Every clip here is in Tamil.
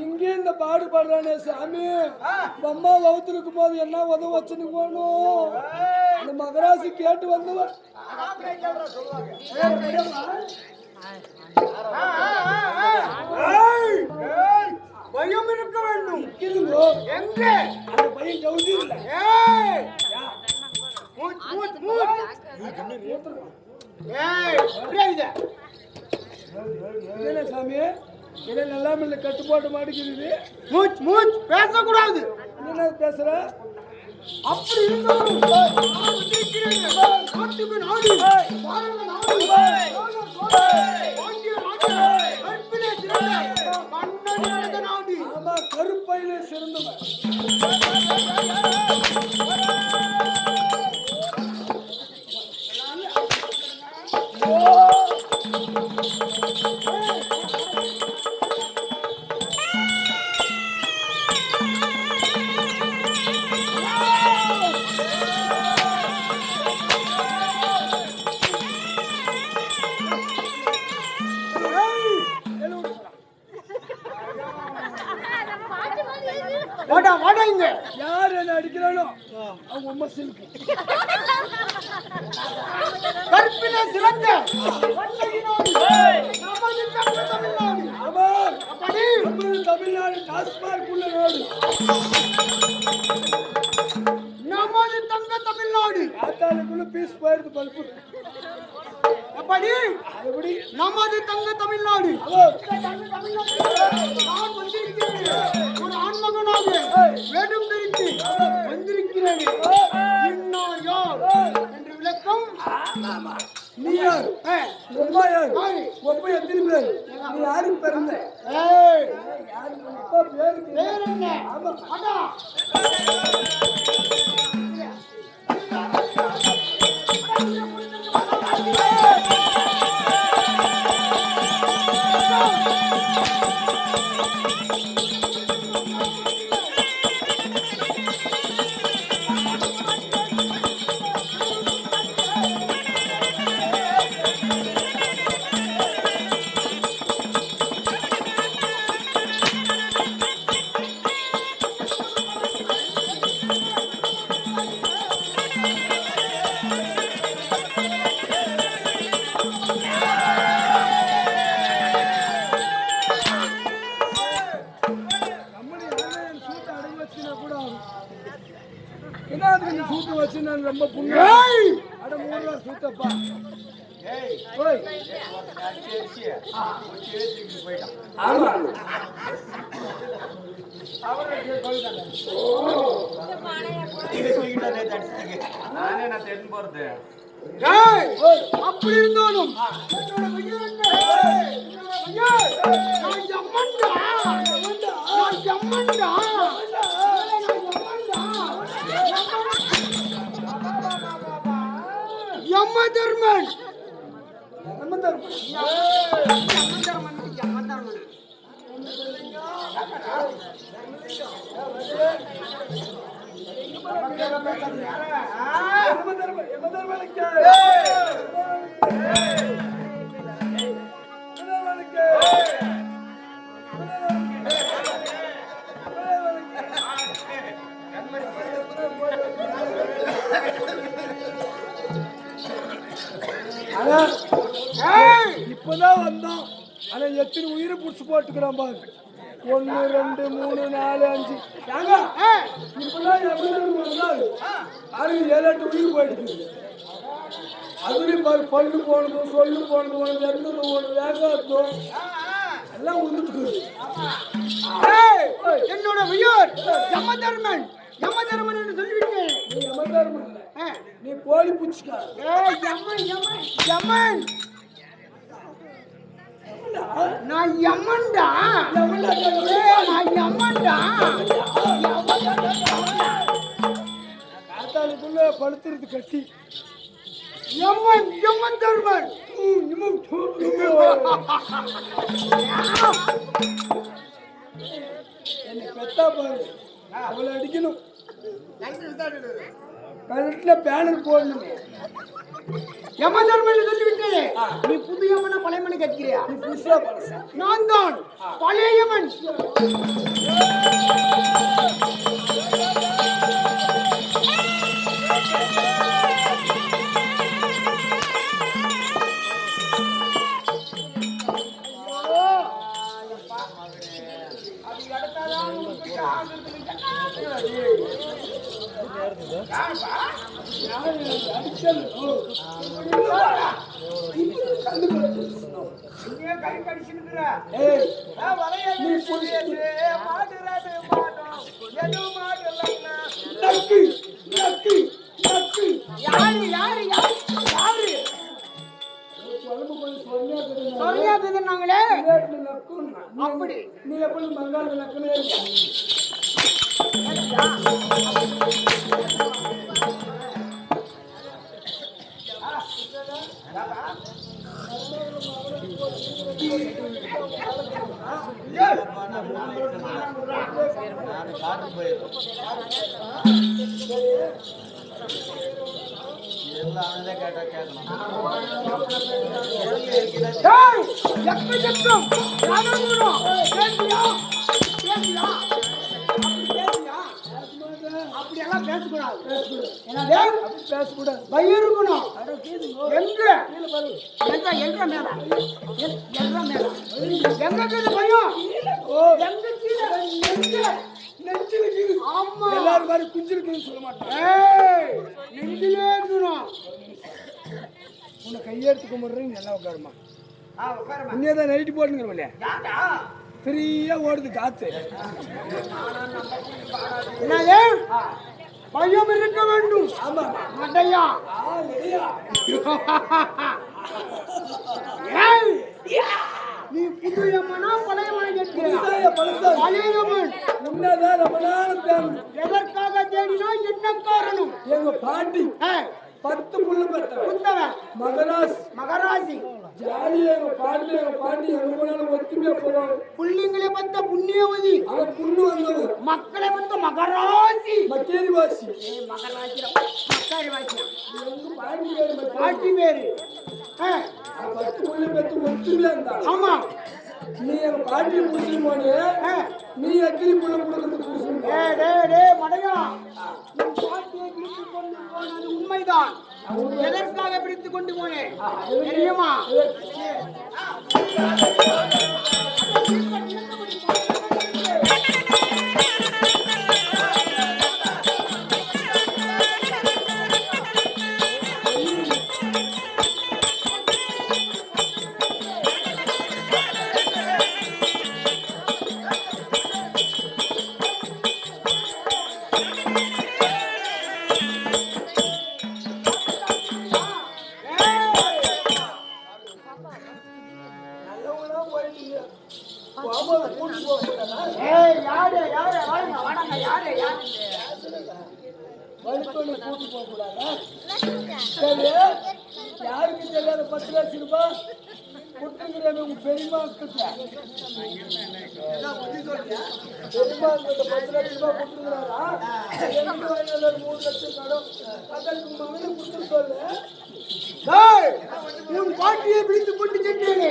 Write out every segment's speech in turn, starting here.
இங்கே இந்த பாடுபடுறானே சாமி, அம்மா வகுத்திருக்கும் போது என்ன உதவ வச்சுன்னு போகணும். அந்த மகராசி கேட்டு வந்தவன் பயம் இருக்க வேண்டும். எங்க அந்த பையன் கவுதி இல்லை. சாமி என்ன நல்லாம இல்ல கட்டுப்பாட்டு மாட்டிக்கிறது. மூச் மூச் பேசக்கூடாது. என்ன பேசுற? அப்படி இருந்தாலும் கருப்பையிலே சிறந்தவன். யார் என்ன அடிக்கிறானோ அவங்க அம்மா சிலுக்கு கற்பில சிறந்த தமிழ்நாடு டாஸ்மார்க் உள்ள நாடு. நமது தங்க தமிழ்நாடு ஆத்தாளுக்குள்ள பீஸ் போயிருக்கு பல்பு. எப்படி எப்படி நமது தங்க தமிழ்நாடு நான் வந்திருக்கிறேன். ஒரு ஆண்மகனாக வேடம் தெரிந்து வந்திருக்கிறேன். இன்னார் யார் என்று விளக்கம். நீ யார்? அம்மா யார்? ஒப்ப எத்தனை பேர்? நீ யாருக்கு பிறந்த? பேர் என்ன? அடா சூட்டு வச்சு நான் ரொம்ப புண்ணியம். அட 3 ரூபா சூட்டப்பா. அப்படி இருந்தாலும் யமதர்மன் அப்படியெல்லாம் பேசாதீங்க. ஆனா ஏய், இப்பதான் வந்தோம். ஆனா எத்தனை உயிரை புடிச்சு போட்டுக்கிறான் பாரு. 1 2 3 4 5 ஏங்க ஏய், இப்பதான் எப்படி வந்தாரு அது 7 8 உயிர் போயிடுது. அதுலயும் பாரு பல்லு போனதும் சொல்லு போனதும் ஒன்று இறந்ததும் ஒன்று வேகாதும் எல்லாம் உழுந்துட்டு ஏய், என்னோட உயிர் யமதர்மன் யமதர்மன் என்று சொல்லிவிட்டேன். நீ யமதர்மன் இல்ல. ஆ. நீ கோழி புடிச்சுக்கா. ஏய், யமன் யமன் யமன் நான் யமன்டா. ஏய், நான் யமன்டா. காத்தாளுக்குள்ள படுத்துறது கட்டி யமன் யமன் தர்மன். என்னை பெத்தா பாரு அவளை அடிக்கணும். கழுத்துல பேனர் போடணும். யமதர்மன் என்று சொல்லிவிட்டேன். நீ புது யமனா பழைய யமனை கேட்கிறியா? நீ புதுசா பழசா? நான் தான் பழைய யமன். ஏய், நக்கு நக்கு நக்கு யாரு யாரு யாரு யாரு குழம்பு கொஞ்சம் சொன்னியா தெரியும். சொரியா பேசுனாங்களே. விளையாட்டுல நக்குன்னா. அப்படி நீ எப்படி மங்காள நக்குனே இல்ல. ஏய், எக்கச்சக்கம் ரணகுணம். பேசுறியா? பேசுறியா? அப்படி பேசுறியா? அப்படியெல்லாம் பேசக்கூடாது. என்னது? பேசக்கூடாது. பயம் இருக்கணும். எங்க கீழே பாரு. எங்க மேல எங்க மேல எங்க இருக்குது பயம்? ஓ, எங்க கீழே எங்க? நெஞ்சில கீழே. ஆமா. எல்லாரும் மாதிரி குஞ்சிருக்குன்னு சொல்ல மாட்டேன். ஏய், நெஞ்சிலே இருக்கணும். உன்னை கையெடுத்து கும்பிடுறேன் நல்லா உட்காருமா. உட்காருமா. உன்னையே தான் நைட்டு போட்டுங்கிறவனே ஃப்ரீயா ஓடுது காத்து. என்னது? பயம் இருக்க வேண்டும். ஆமா மட்டையா. இல்லையா? ஏய், நீ புது யமனா பழைய யமனை கேட்கிறியா? புதுசாயா பழசா? பழைய யமன். உன்னதான் ரொம்ப நாள் தேவை. எதற்காக தேடினா என்ன காரணம்? எங்க பாட்டி ஏய், 10 புள்ள பெற்றவன். புத்தவன் மகராஸ் மகராசி. ஜாலியா எங்க பாட்டி எங்க போனாலும் ஒத்துமையா போவாங்க. புள்ளிங்களை பத்த புண்ணியவதி. அவன் புண்ணு வந்தவன் மக்களை பத்த மகராசி. மக்கேரி வாசி. ஏய், மகராசி மக்காரி வாசியா. எங்க பாட்டி பேரு மக்கேரி. பாட்டி பேரு. ஏய், அவன் 10 புள்ள பெற்று ஒத்துமையா இருந்தான். ஆமா. நீ எங்க பாட்டியை புடிச்சு போனே, ஏய், நீ எக்கிரி புள்ள கொடுக்கறதுக்கு புடிச்சு போ. டேய் மடையா. நீ பாட்டியை பிடித்து கொண்டு போனது உண்மைதான். எதற்காக பிடித்து கொண்டு போனேன் தெரியுமா? ஏய், யாரு வாடங்க வாடங்க. யாரு வலிப்பொண்ணு கூட்டு போக கூடாதா? சரி, யாருக்கு தெரியாத 10 லட்சம் ரூபாய் கொடுத்துருக்குறாரு உங்க பெரியம்மா கிட்ட. பெரியம்மா கிட்ட 10 லட்சம் ரூபாய் கொடுத்துருக்குறாரா? 2 வயதுல 3 லட்சம் கடன். அதற்கு மகனுக்கு கொடுத்து சொல்லு. டேய், உன் பாட்டியை பிடித்துக் கொண்டு சென்றேனே,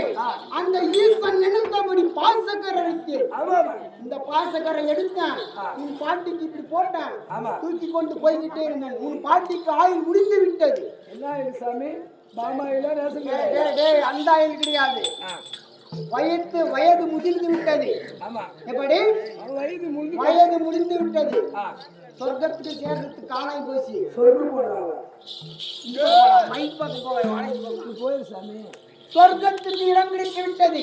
அந்த ஈசன் நினைத்தபடி பாசக்கரை அடித்தேன். ஆமா இந்த பாசக்கரை எடுத்தேன், உன் பாட்டிக்கு இப்படி போட்டேன், தூக்கி கொண்டு போய்கிட்டே இருந்தேன். உன் பாட்டிக்கு ஆயுள் முடிந்து விட்டது. என்ன இது சாமி? பாமாயில ரேஷன் டேய், கடை. டேய், டேய், அந்த ஆயுள் கிடையாது. வயது முதிர்ந்து விட்டது. ஆமா எப்படி? அவன் வயது முடிஞ்சு வயது முடிந்து விட்டது. சொர்க்கத்துக்கு சேர்றதுக்கு காணாய் போச்சு. சொல்லு போடுறாங்க. மைப்பக்கு போய் போயிரு சாமி. சொர்க்கத்துக்கு இடம் கிடைத்து விட்டது.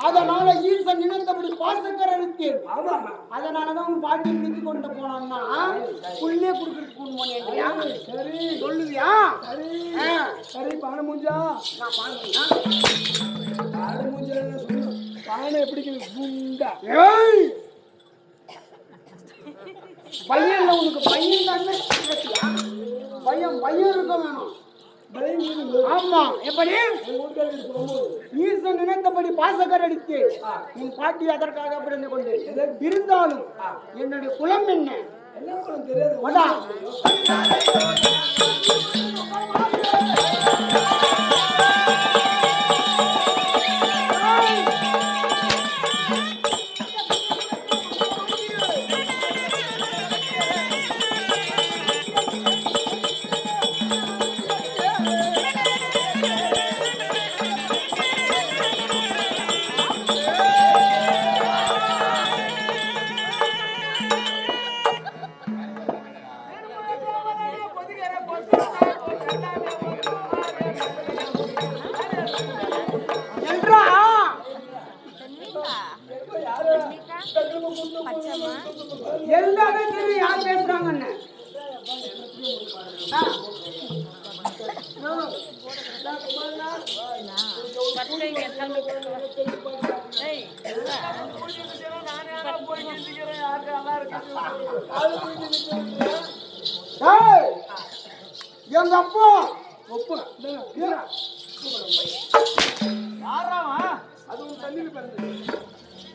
அதனால ஈசன் நினைத்தபடி பாசக்கரை அடித்தேன். ஆமா அதனாலதான் உன் பாட்டி பிடித்து கொண்டு போனான்னா புள்ளே குடுக்கறதுக்கு போனியா? சரி சொல்லுவியா? சரி ஆ. சரி பானை மூஞ்சா. நான் பாருங்க. பானை மூஞ்சா என்ன சொல்லு? பானை எப்படி குண்டா? ஏய், பையன்ல உனக்கு பையன் தானே கேட்டியா? பையன் இருக்க வேணும். ஆமா. எப்படி? ஈசன் நினைத்தபடி பாசக்கரை அடித்து உன் பாட்டி அதற்காக பிறந்து கொண்டு இருந்தாலும் என்னுடைய குலம் என்ன? என்ன குலம் தெரியாது. வடா. என்றா எல்லாமே தெரியும் யார் பேசுறாங்கன்னு. டேய், எங்க அப்பா ஒப்பு. அது ஒரு தண்ணியில் பிறந்தது.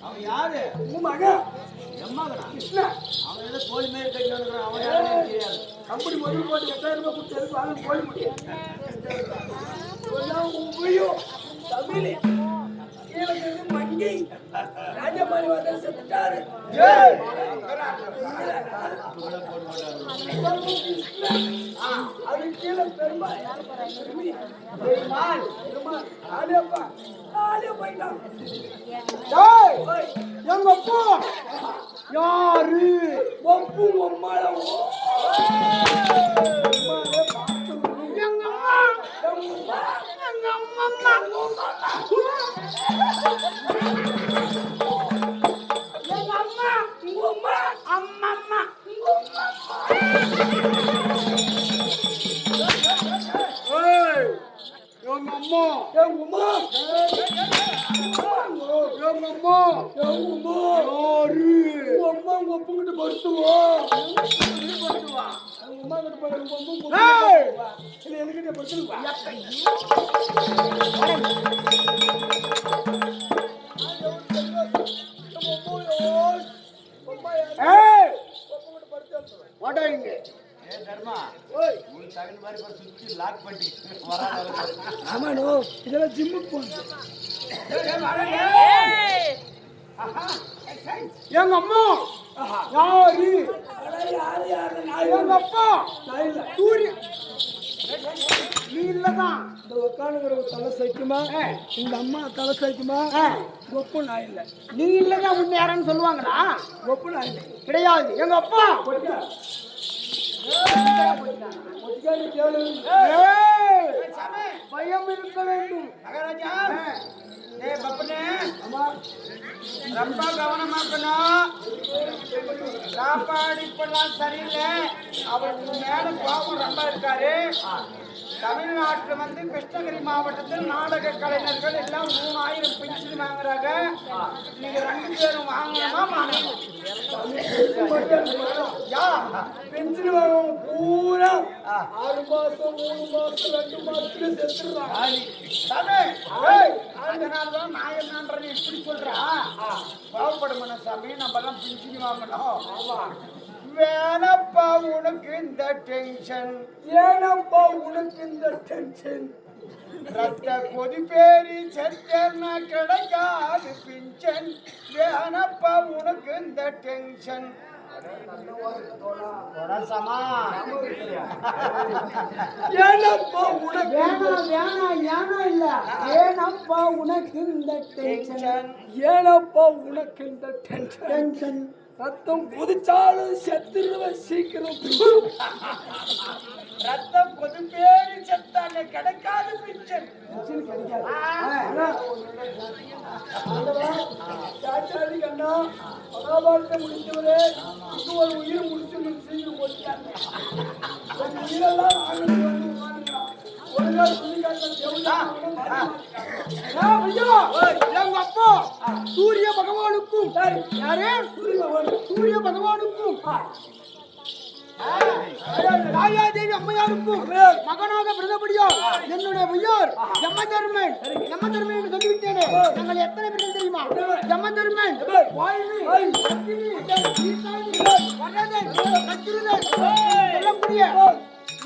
அவன் யாரு? உன் மகன் எம்மாங்கடா? கிருஷ்ணன். அவன் ஏதோ கோழி மாரி கட்டி வந்துக்கிறான். அவன் யாருன்னு தெரியாது. கம்பெனி முதல் போட்டு 8000 ரூபாய் கொடுத்து வாங்க போய் முடியும். உபயம் தமிழ் கீழே மங்கி ராஜமாரி வந்து செத்துட்டாரு. அது கீழே பெருமாள் ஆலியப்பா ஆலியா போயிட்டான். டேய், எங்க அப்பா யாரு? ஒப்பு ஒம்மாளவோ எங்க அம்மா. எங்க அம்மா. எங்க அம்மா. உங்க அம்மா அம்மம்மா. ஏய், எங்க அம்மா. எங்க அம்மா எங்க அம்மா. யாரு? உங்க அம்மா உங்க ஒப்புங்கிட்டு படுத்துவோம். உங்க அம்மா கிட்ட போய் உங்க அம்மா ஏய், இல்லை என்கிட்ட படுத்துருவா. ஏய், வாடா இங்க. ஏய் தர்மா, ஓய் உன் தகுந்த மாதிரி ஒரு சுத்தி லாக் பண்ணி வராத. ஆமாடோ இதெல்லாம் ஜிம்முக்கு போகணும். எங்க அம்மா யாரு? யாரு யாரு எங்க அப்பா நான் இல்லை. சூரிய. நீ இல்லதான். இந்த உட்காந்துக்கிற தலை சைக்குமா இந்த அம்மா தலை சைக்குமா ஒப்பு நான் இல்லை. நீ இல்லதான் உன்னை யாருன்னு சொல்லுவாங்களா? ஒப்பு நான் இல்லை. கிடையாது. எங்க அப்பா ஏய், பயம் இருக்க வேண்டும். மகாராஜா, ஏய் பப்பனே, ரொம்ப கவனமாக்கணும். சாப்பாடு இப்பெல்லாம் சரியில்லை. அவருக்கு மேல கோபம் ரொம்ப இருக்காரு. தமிழ்நாட்டுல வந்து கிருஷ்ணகிரி மாவட்டத்தில் நாடக கலைஞர்கள் எல்லாம் 3000 பென்ஷன் வாங்குறாங்க. நீங்க 2 பேரும் வாங்கணுமா? பென்ஷன் வாங்குவோம் பூரா 6 மாசம் 3 மாசம் 2 மாசத்துல செத்துடுறாங்க. அதனாலதான் நான் என்னன்றது இப்படி சொல்றேன். பாவப்படும் சாமி, நம்ம எல்லாம் பென்ஷன் வாங்கணும். வேணப்பா உனக்கு இந்த டென்ஷன், ஏனப்பா உனக்கு இந்த டென்ஷன்? ரத்த கொதிப்பேரி செத்தேன்னா கிடைக்காது பிஞ்சன். வேணப்பா உனக்கு இந்த டென்ஷன். ஏனப்பா உனக்கு ஏனப்பா உனக்கு இந்த டென்ஷன். ஏனப்பா உனக்கு இந்த டென்ஷன்? ரத்தம் கொதிச்சாலும் செத்துருவ சீக்கிரம். ரத்தம் கொதிப்பேரி செத்தாலே கிடைக்காது பிஞ்சன். மகாபாரத்தை முடிச்சவரே, இது ஒரு உயிர் முடிச்சு செய்து போட்டாங்க. உயிரெல்லாம் ஒழுங்கா சொல்லி எங்க அப்பா சூரிய பகவானுக்கும் யாரே சூரிய பகவானுக்கும் ராயாதேவி அம்மையாருக்கும் மகனாக பிறந்தபடியோ என்னுடைய உயர் யமதர்மன் என்று சொல்லிவிட்டேனே. நாங்கள் எத்தனை பேர்கள் தெரியுமா? யமதர்மன், சொல்லக்கூடிய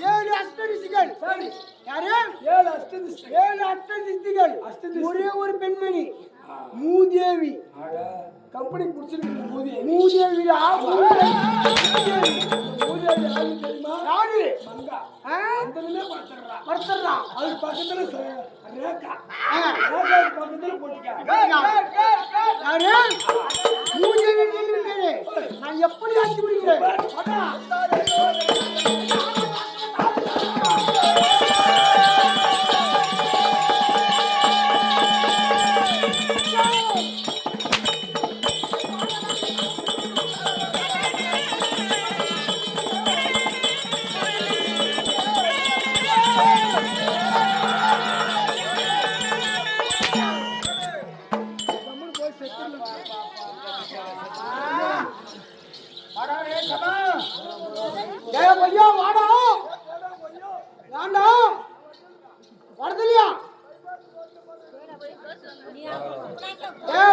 7 அஷ்டரிஷிகள். யாரு? 7 அஷ்டரிஷிகள். ஒரே ஒரு பெண்மணி மூதேவி. கம்பெனி குடிச்சிருக்கு மூதேவி. மூதேவி தெரியுமா? யாரு? மங்கா. படுத்துறான். அது பக்கத்துல ரேகா. பக்கத்துல போட்டுக்க. யாரு? மூதேவி சொல்லிருக்கேனே. நான் எப்படி ஆக்கி முடிக்கிறேன்?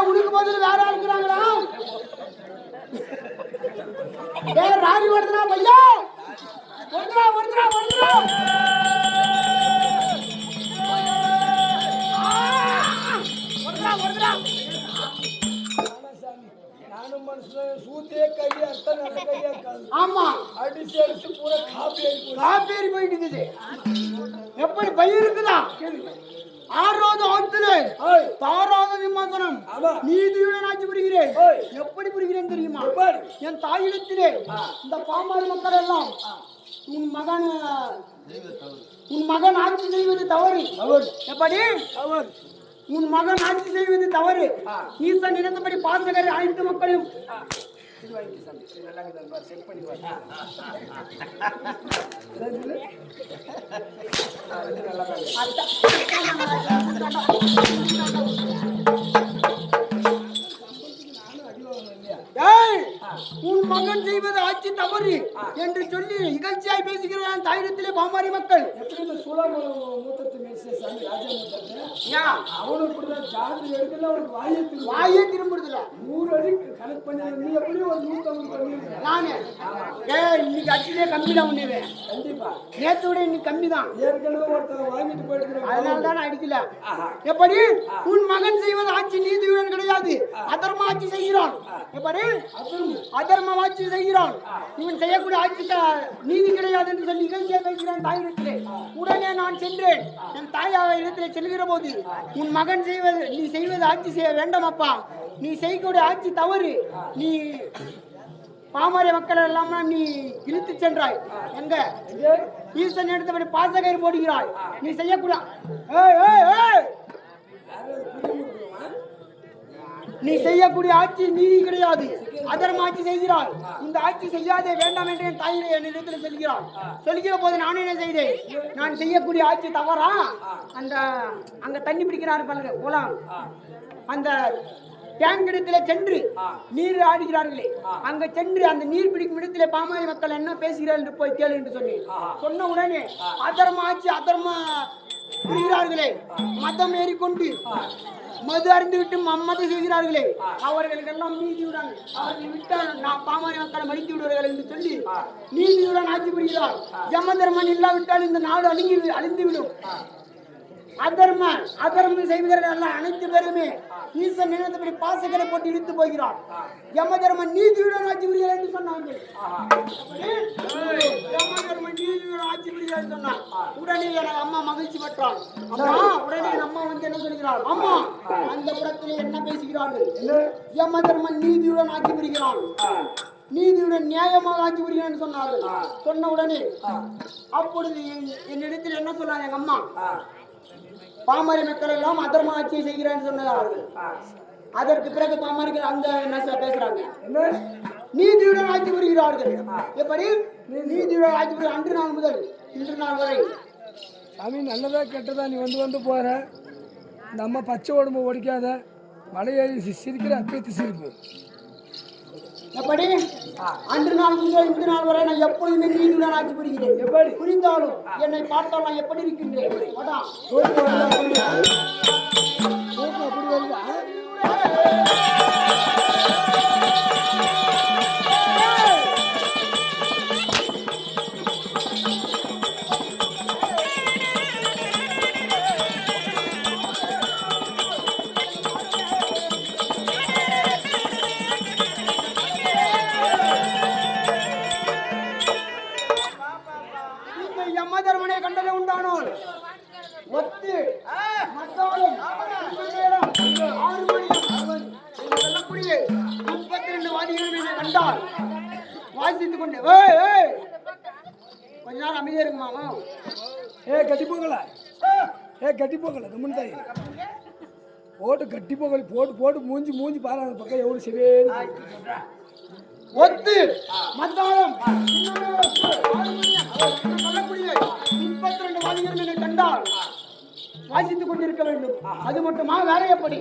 உனக்கு பதில் வேற இருக்கிறாங்களா? ராணி வருதுனா பையா, வருதுனா நானும் மனுஷன் சூத்தே கையா கையா. ஆமா, அடிச்சு அடிச்சு பூரா காப்பேரி போயிட்டு எப்படி பயிர் இருக்குதா? 6வது ஆத்துல தாராத விமர்சனம் நீதியுடன் ஆட்சி புரிகிறேன். எப்படி புரிகிறேன் தெரியுமா? என் தாயிடத்திலே இந்த பாமாரி மக்கள் எல்லாம் உன் மகன் ஆட்சி செய்வது தவறு. எப்படி? உன் மகன் ஆட்சி செய்வது தவறு. ஈசன் நினைத்தபடி பாசகர் அனைத்து மக்களையும் உன் மகன் செய்வது ஆட்சி தவறு என்று சொல்லி இகழ்ச்சியாய் பேசுகிறான் தாயிடத்திலே பாமாரி மக்கள். எப்படி இந்த சூழல் மூத்தத்து சாமி ராஜா அவனுக்கு ஜாதி எடுக்கல, அவனுக்கு வாயே திரும்புறதுல 100 அடி கணக்கு பண்ணி நீ எப்படி ஒரு 150 பண்ணி நானு இன்னைக்கு அடிச்சுட்டே கம்மி தான் பண்ணிடுவேன். கண்டிப்பா நேற்று விட இன்னைக்கு கம்மி தான். ஏற்கனவே ஒருத்தர் வாங்கிட்டு போயிட்டு அதனால தான் நான் அடிக்கல. எப்படி? உன் மகன் செய்வது ஆட்சி நீதியுடன் கிடையாது, அதர்ம ஆட்சி செய்கிறான். எப்படி? அதர்ம ஆட்சி செய்கிறான். இவன் செய்யக்கூடிய ஆட்சி நீதி கிடையாது என்று சொல்லி நிகழ்ச்சியை பேசுகிறான் தாயிடத்திலே. உடனே நான் சென்றேன். என் தாயாவை இடத்திலே செல்கிற போது உன் மகன் செய்வது நீ செய்வது ஆட்சி செய்ய வேண்டாம் அப்பா, நீ செய்யக்கூடிய ஆட்சி தவறு. நீ பாமர மக்கள் எல்லாம் நீ இழுத்து சென்றாய். எங்க ஈசன் எடுத்தபடி பாசகயிறு போடுகிறாய். நீ செய்யக்கூடாது. நீ செய்யக்கூடிய ஆட்சி நீதி கிடையாது, அதர்ம ஆட்சி செய்கிறாய். இந்த ஆட்சி செய்யாதே, வேண்டாம் என்று என் தாயினை என்னிடத்தில் சொல்கிறாள். சொல்கிற போது நான் என்ன செய்தேன்? நான் செய்யக்கூடிய ஆட்சி தவறா? அந்த அங்க தண்ணி பிடிக்கிறாரு பாருங்க குளம், அந்த டேங்க் இடத்துல சென்று நீர் ஆடுகிறார்களே, அங்க சென்று அந்த நீர் பிடிக்கும் இடத்திலே பாமாரி மக்கள் என்ன பேசுகிறார்கள் என்று போய் கேளு என்று சொன்னேன். சொன்ன உடனே அதர்ம ஆட்சி அதர்ம புரிகிறார்களே, மதம் ஏறிக்கொண்டு மது அறிந்து விட்டு மம்மதை செய்கிறார்களே, அவர்களுக்கெல்லாம் நீதியுடன் அவர்கள் விட்டால் நான் பாமாரி மக்களை மடித்து விடுவார்கள் என்று சொல்லி நீதியுடன் ஆட்சி புரிகிறார். யமதர்மன் இல்லாவிட்டால் இந்த நாடு அழிந்துவிடும். அதர்மம் செய்வர்கள் அனைத்து பேருமே ஈசன் நினைத்தபடி பாசக்கரை போட்டு இழுத்து போகிறார். யமதர்மன் நீதியுடன் ஆட்சி புரிகிறார் என்று சொன்னார்கள். யமதர்மன் நீதியுடன் ஆட்சி புரிகிறார் என்று சொன்னார். உடனே என் அம்மா மகிழ்ச்சி பெற்றாள். அம்மா உடனே என் அம்மா வந்து என்ன சொல்கிறார்? அம்மா அந்த புறத்திலே என்ன பேசுகிறார்கள்? யமதர்மன் நீதியுடன் ஆட்சி புரிகிறான், நீதியுடன் நியாயமாக ஆட்சி புரிகிறான் சொன்னார்கள். சொன்ன உடனே அப்பொழுது என்னிடத்தில் என்ன சொன்னாங்க எங்க அம்மா? பாமர மக்கள் எல்லாம் அதர்ம ஆட்சியை செய்கிறான்னு சொன்னார்கள். அதற்கு பிறகு பாமரிகள் அங்க என்ன பேசுறாங்க? நீதியுடன் ஆட்சி புரிகிறார்கள். எப்படி நீதியுடன் ஆட்சி புரிய? அன்று நாள் முதல் இன்று நாள் வரை சாமி நல்லதா கெட்டதா நீ வந்து போற. நம்ம பச்சை உடம்பு ஒடிக்காத, மலை ஏறி சிரிக்கிற அப்பேத்து சிரிப்பு. எப்படி அன்று நாள் முதல் இன்று நாள் வரை நான் எப்பொழுதுமே நீதியுடன் ஆட்சி புரிகிறேன். எப்படி புரிந்தாலும் என்னை பார்த்தால் நான் எப்படி இருக்கின்றேன்? யமதர்மனை கண்டதை உண்டானோன் ஒத்து மத்தாலும் 6 மணி சொல்லக்கூடிய 32 வாதிகள் என்னை கண்டால் வாசித்துக் கொண்டு கொஞ்ச நாள் அமைதியா இருக்குமாமா. கட்டி போகல கம்மன் தாய் போட்டு கட்டி போகல போட்டு மூஞ்சி பாரு. அந்த பக்கம் எவ்வளவு சிவேன்னு ஒத்து மத்தாலும் சொல்லக்கூடிய 32 வாதிகள் என்னை கண்டால் வாசித்துக் கொண்டிருக்க வேண்டும். அது மட்டுமா? வேற எப்படி?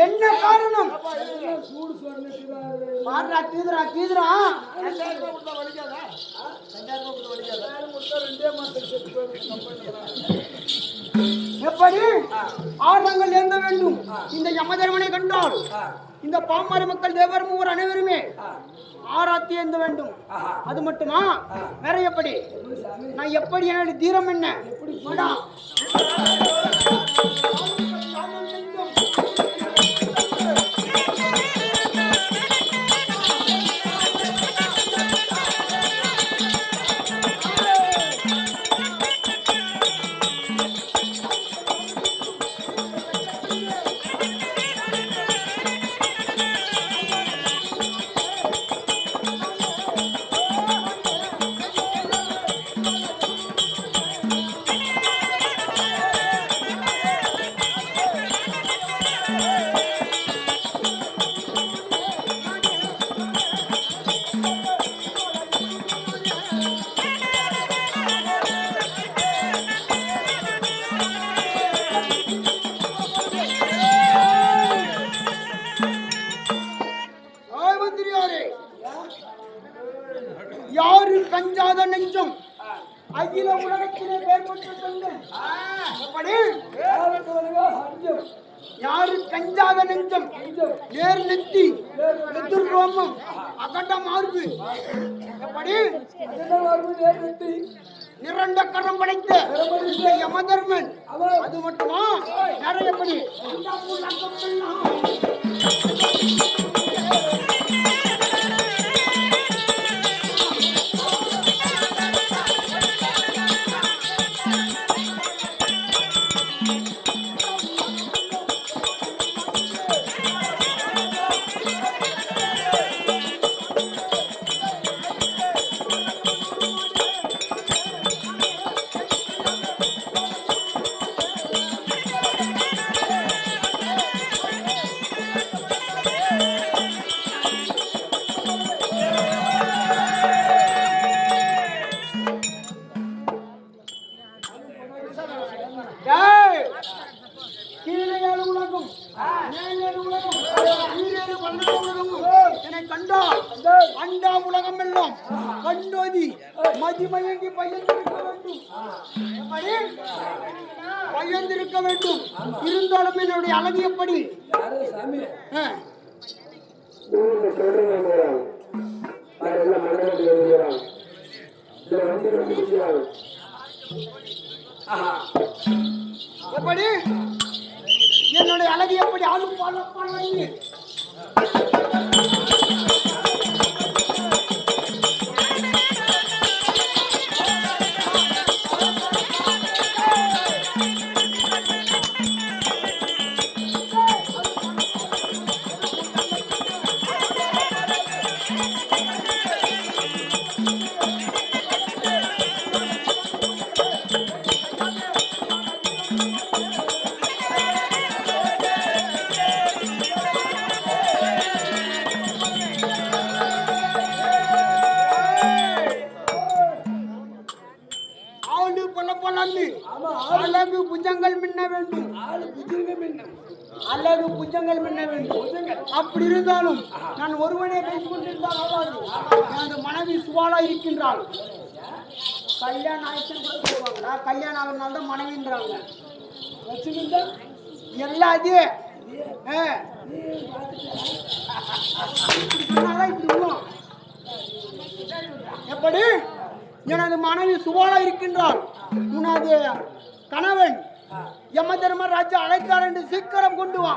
என்ன காரணம்? எப்படி ஆர்வங்கள் எழுந்த வேண்டும்? இந்த யமதர்மனை கண்டால் இந்த பாமர மக்கள் தேவர் மூவர் அனைவருமே ஆராத்தி எழுந்த வேண்டும். அது மட்டுமா? வேற எப்படி? நான் எப்படி என்னுடைய தீரம் என்ன? மந்திரியாரே, யாரு கஞ்சாத நெஞ்சம் அகில உலகத்திலே பேர் பெற்ற பெண்கள். எப்படி? யாரு கஞ்சாத நெஞ்சம், நேர் நெத்தி, எதிர் ரோமம், அகண்ட மார்பு, எப்படி நிரண்ட கரம் படைத்த யமதர்மன். அது மட்டுமா, நிறைய எப்படி உலகம் எல்லாம் கண்டோதி மதிமயங்கி பயந்திருக்க வேண்டும். இருந்தாலும் என்னுடைய அழகு எப்படி? எப்படி என்னுடைய அழகு எப்படி? ஆளு பால அழகு புஜங்கள் மின்ன வேண்டும். அழகு புஜங்கள் மின்ன வேண்டும். அப்படி இருந்தாலும் நான் ஒருவனே பேசிக் கொண்டிருந்தால் எனது மனைவி சுவாலா இருக்கின்றாள். கல்யாணம் ஆயிடுச்சுன்னு கூட சொல்லுவாங்களா? கல்யாணம் ஆகுறதுனால தான் மனைவின்றாங்க. எல்லாம் அதே எப்படி? எனது மனைவி சுவாலா இருக்கின்றாள். உனது கணவன் யம தர்மராஜா அழைத்தார் என்று சீக்கிரம் கொண்டு வா.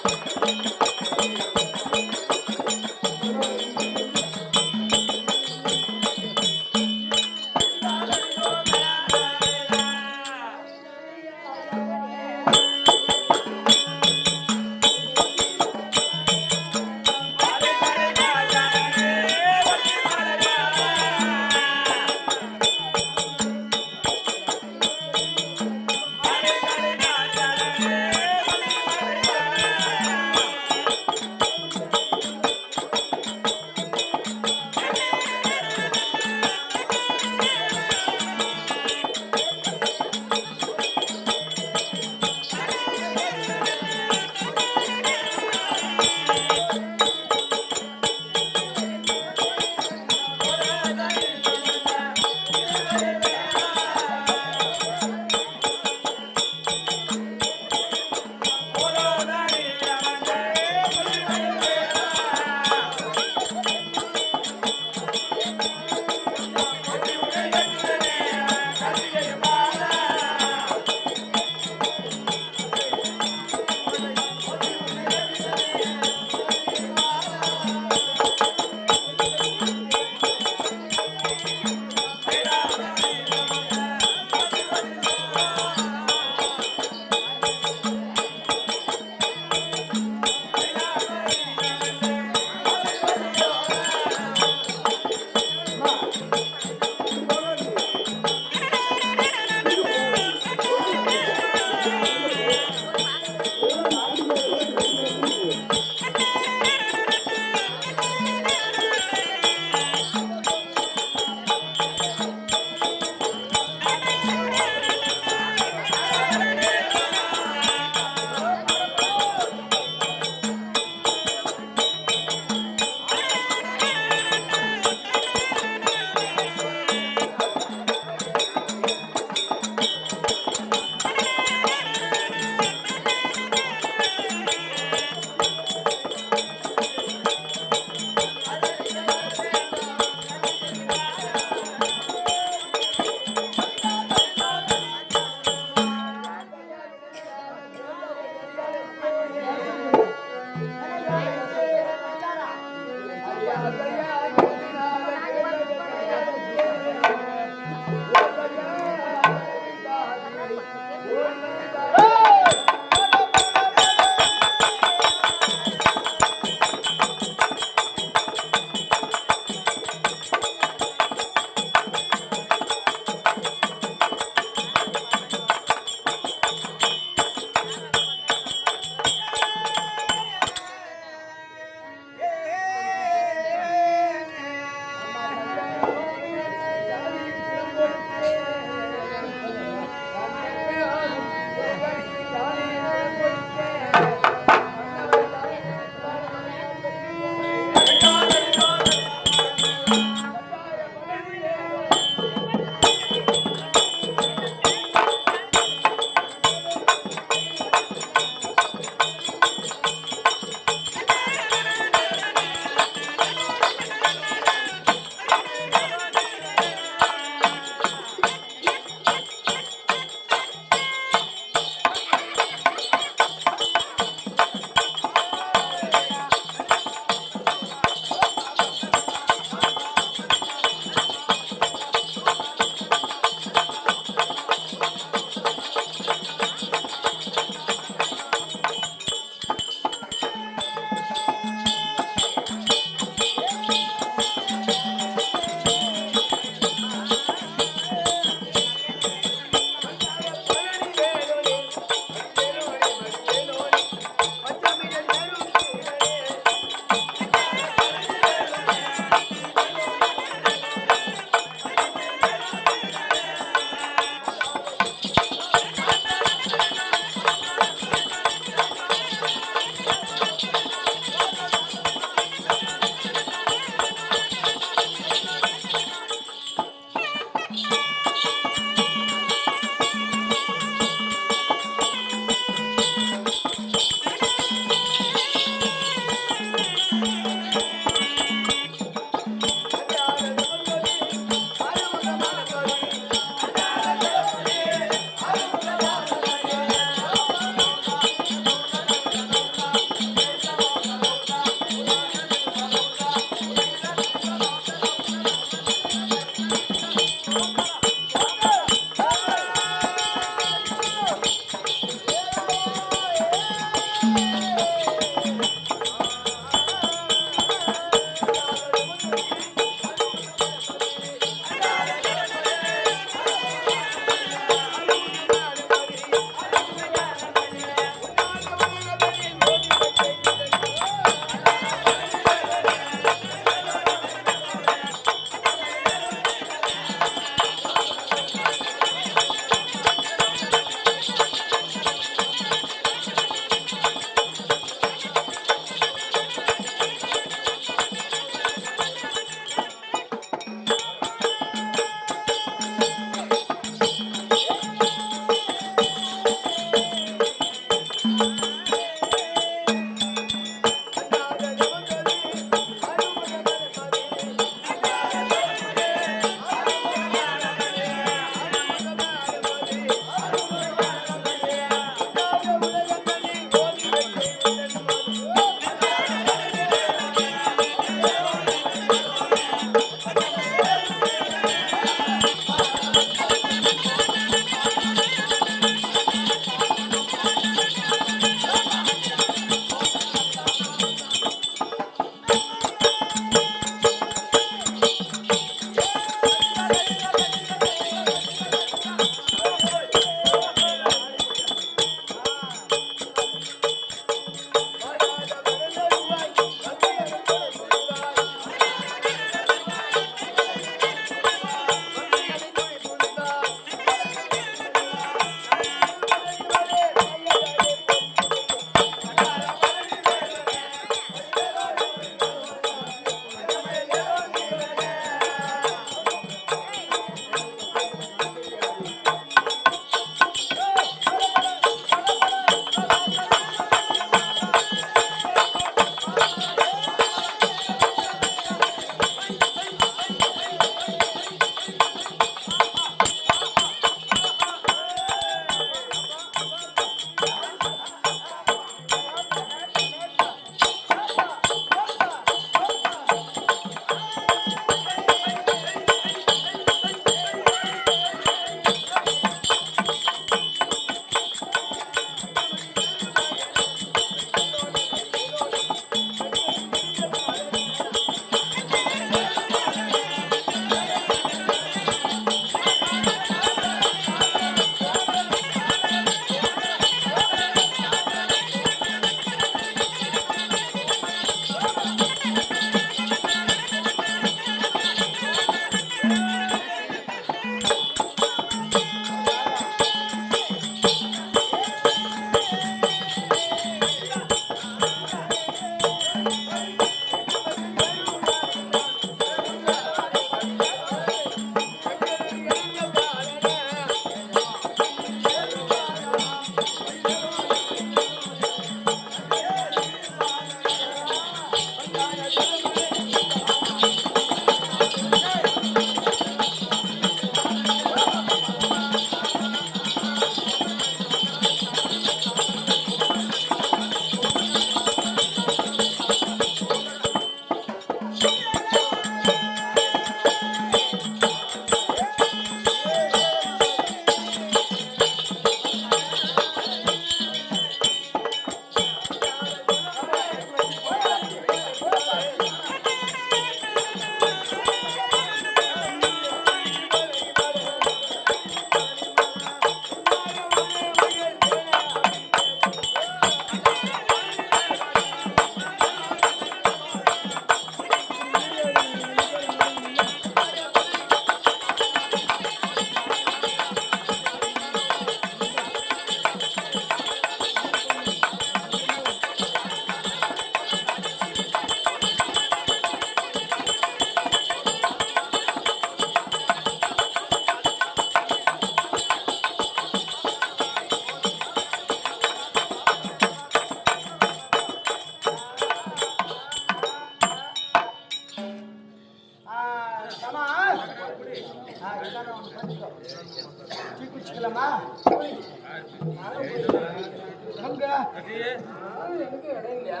எனக்கு இடம் இல்லையா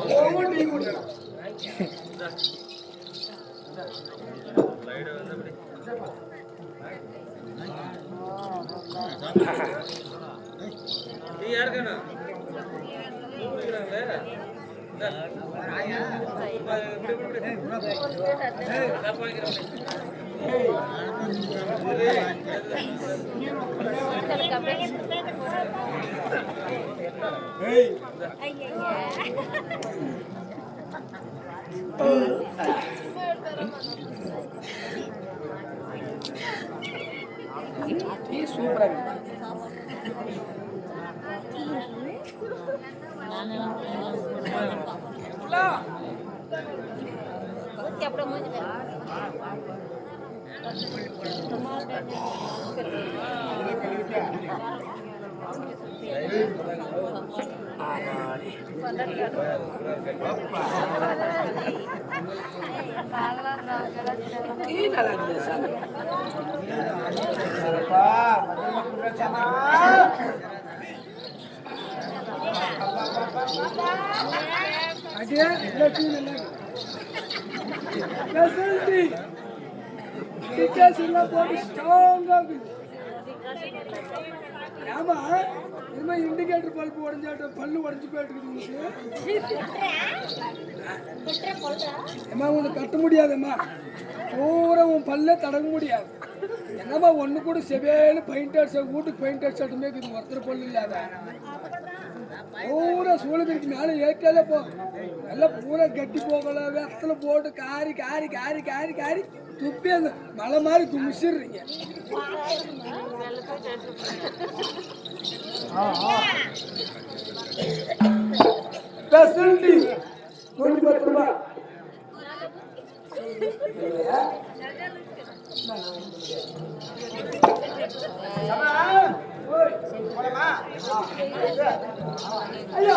போகும் டீ குடிக்கலாம் நீ யாருக்கண்ணா சூப்பரா இருக்கு அடியே போட்டு ஸ்ட்ராங்கா ஆமா இனிமே இண்டிகேட்டர் பல்பு உடஞ்சாட்ட பல்லு உடஞ்சு போயிட்டு ஏமா உனக்கு கட்ட முடியாதம்மா பூரா உன் பல்ல தடங்க முடியாது என்னம்மா ஒண்ணு கூட செவேன்னு பெயிண்ட் அடிச்ச வீட்டுக்கு பெயிண்ட் அடிச்சாட்டுமே இருக்குது ஒருத்தர் பல்லு இல்லாத பூரா சூழலுக்கு மேலே ஏற்றாலே போ எல்லாம் பூரா கட்டி போகல வெத்தல போட்டு காரி காரி காரி காரி காரி துப்பி அந்த மலை மாதிரி துமிச்சிடுறீங்க ஃபெசிலிட்டி 110 ரூபாய் ஐயா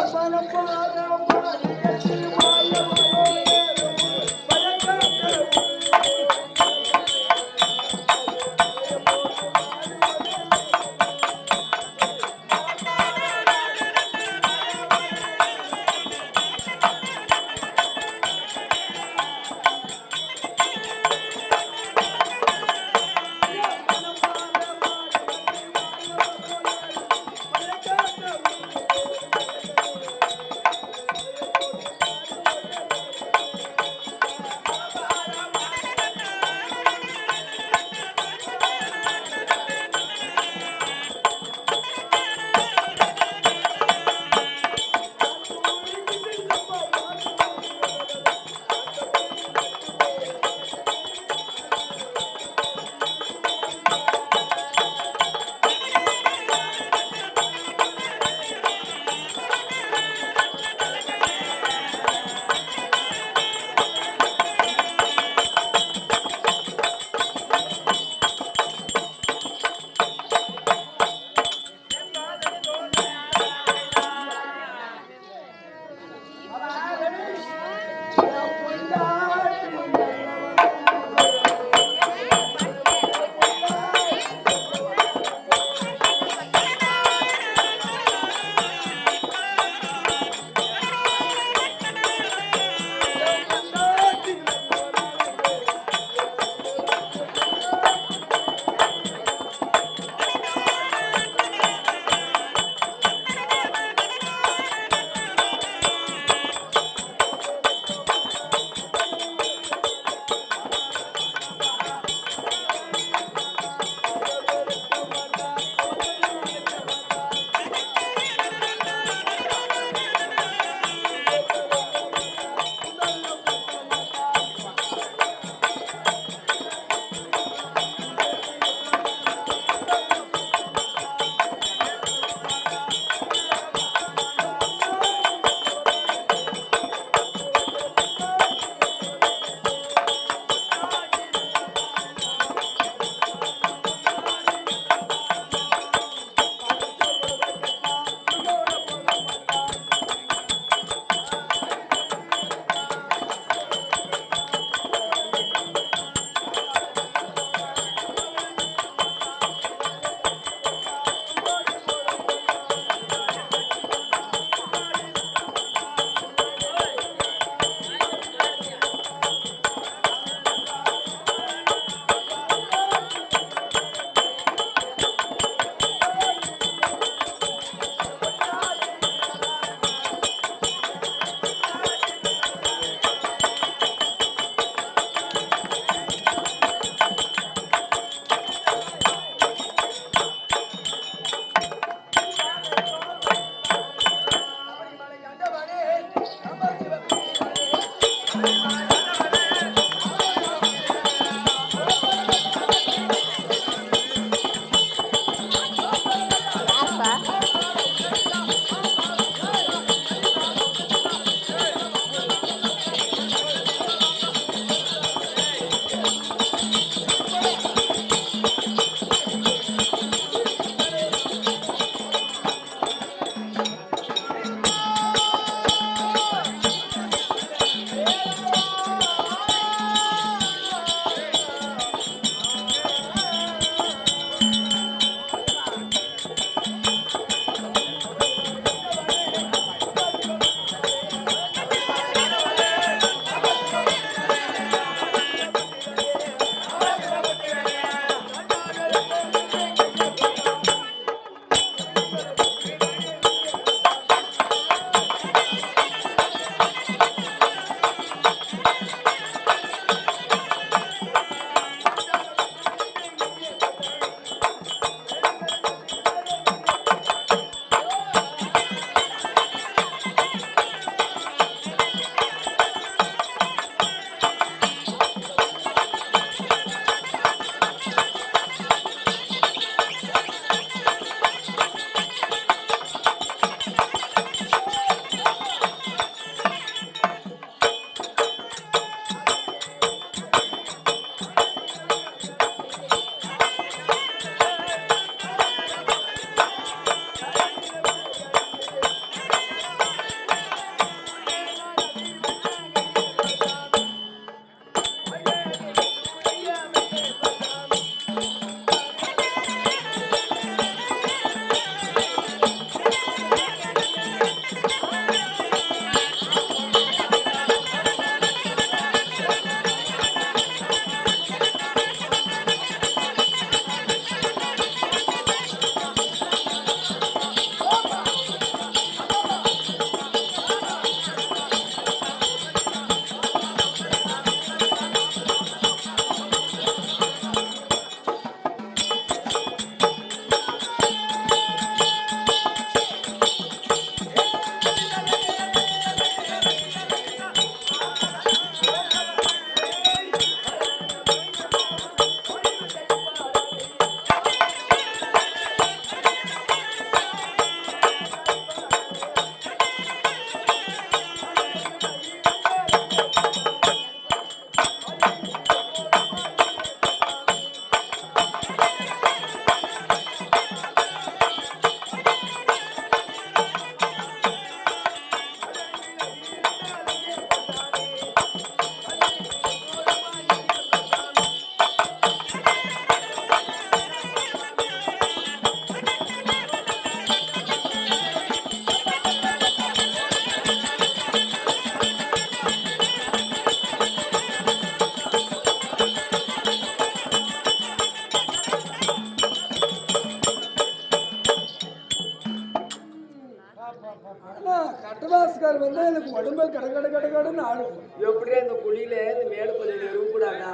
ஆனா கட்டவாசுக்கார் வந்து எனக்கு உடம்பு கடன்னு ஆடுது. எப்படியே இந்த குழியில இந்த மேடு குழியில இருக்கூடாதா?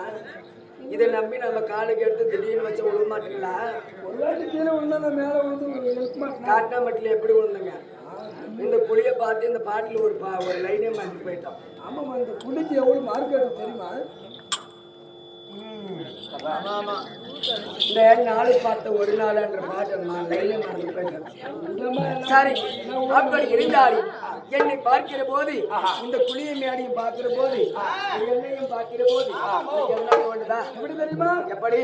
இதை நம்பி நம்ம காலுக்கு எடுத்து திடீர்னு வச்ச விழுக மாட்டீங்களா? ஒரு வாட்டி கீழே விழுந்தா நான் மேலே விழுந்து இருக்க மாட்டேன். காட்டினாமட்டில் எப்படி விழுந்துங்க? இந்த குழியை பார்த்து இந்த பாட்டில் ஒரு லைனே மாற்றி போயிட்டோம். ஆமாம்மா, இந்த புளிக்கு எவ்வளோ மார்க்கெட் தெரியுமா? இந்த நாளை பார்த்த ஒரு நாள்ன்ற பாட்டு லைனே மறந்து போயிட்டோம். சரி, அப்படி இருந்தாலும் என்னை பார்க்கிற போது இந்த குழியை மேடையும் பார்க்கிற போது என்னையும் பார்க்கிற போது என்ன தோணுதா? எப்படி தெரியுமா? எப்படி?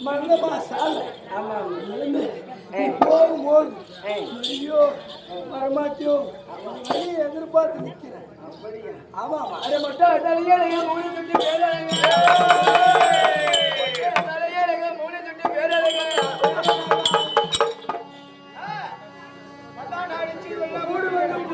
மங்கம்மா சாலை போகும்போது ஐயோ வரமாட்டியோ எதிர்பார்த்து நிற்கிறேன். ஆமா, அதை மட்டும் தலையழக மூணு துட்டி பேரழக தலையழக மூணு துட்டி பேரழக மூடு வேண்டும்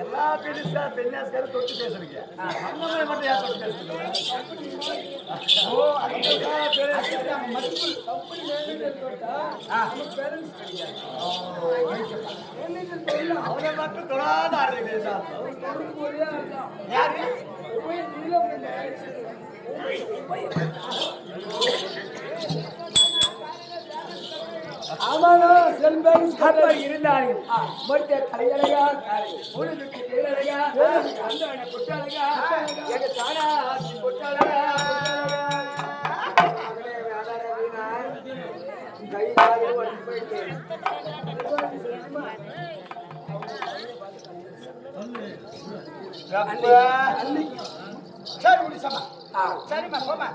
எல்லா பெண்ணாஸ்காரும் தொட்டு பேசுறீங்க, அந்த மட்டும் யார் தொட்டு பேசுறீங்க? அவனை மட்டும் தொடாத ஆடுறீங்க. யாரு? ஆமாண்ணா செல்பேன் இருந்தாலும் மொட்டை தலையழகா உனக்கு பேரழகா அந்த கொட்டழகா எங்க தானா கொட்டழகா கை காலை ஒட்டி போயிட்டு சரி முடிச்சமா சரிம்மா போமா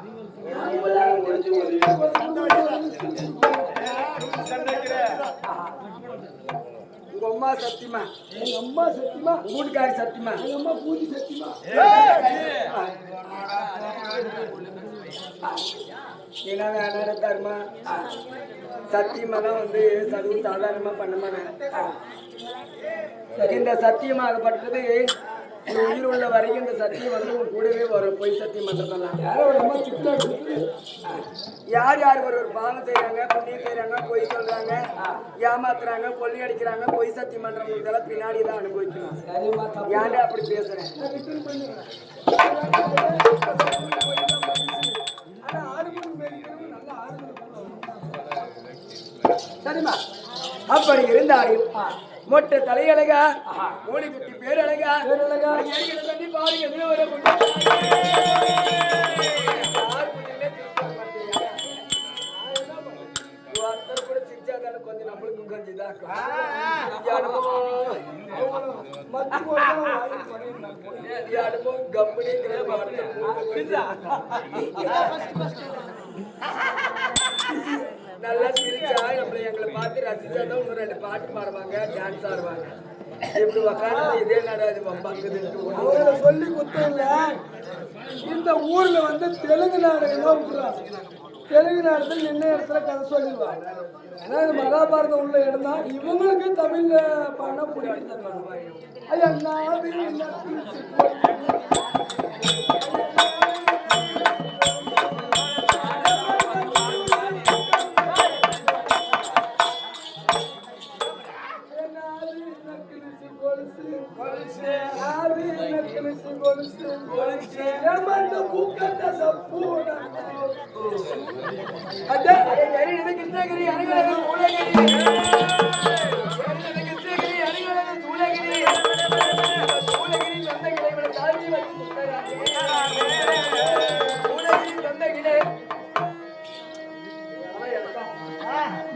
உங்க அம்மா சத்தியமா எங்க அம்மா சத்தியமா வீட்டுக்காரி சத்தியமா எங்க அம்மா பூஜை சத்தியமா ஏன்னா வேணாம் தருமா சத்தியமா தான் வந்து சதுவு சாதாரணமா பண்ண இந்த சத்தியமாகப்பட்டது உன் உயிர் உள்ள வரைக்கும் இந்த சத்தியம் வந்து உன் கூடவே வரும் பொய் சத்தியம் பண்றதெல்லாம் யாரோ ஒரு அம்மா சிக்கலா யார் யார் ஒரு பாவம் செய்யறாங்க புண்ணியம் செய்யறாங்க பொய் சொல்றாங்க ஏமாத்துறாங்க கொள்ளி அடிக்கிறாங்க பொய் சத்தியம் பண்றவங்களுக்கெல்லாம் பின்னாடி தான் அனுபவிக்கணும் சரிம்மா ஏன்டா அப்படி பேசுறேன் சரிம்மா அப்படி இருந்தாலும் மொட்டை தலையழகா மூடி குட்டி பேரழகா தண்ணி பாருங்க எதுல வர கூட சிரிச்சாதான கொஞ்சம் நம்மளுக்கும் கொஞ்சம் இதாக்கும் அனுபவம் கம்பெனிங்கிற நல்லா சிரிச்சா நம்மள எங்களை பார்த்து ரசிச்சாதான் இன்னும் 2 பாட்டு பாடுவாங்க டான்ஸ் ஆடுவாங்க இப்படி உக்காந்து இதே நடாது அவங்கள சொல்லி குத்தம் இல்ல இந்த ஊர்ல வந்து தெலுங்கு நாடகம் தான் விட்டுறாங்க தெலுங்கு நாடகத்தில் என்ன இடத்துல கதை சொல்லிடுவாங்க ஏன்னா இது மகாபாரதம் உள்ள இடம் தான் இவங்களுக்கு தமிழ்ல பாடினா பிடிக்கும் ஐயா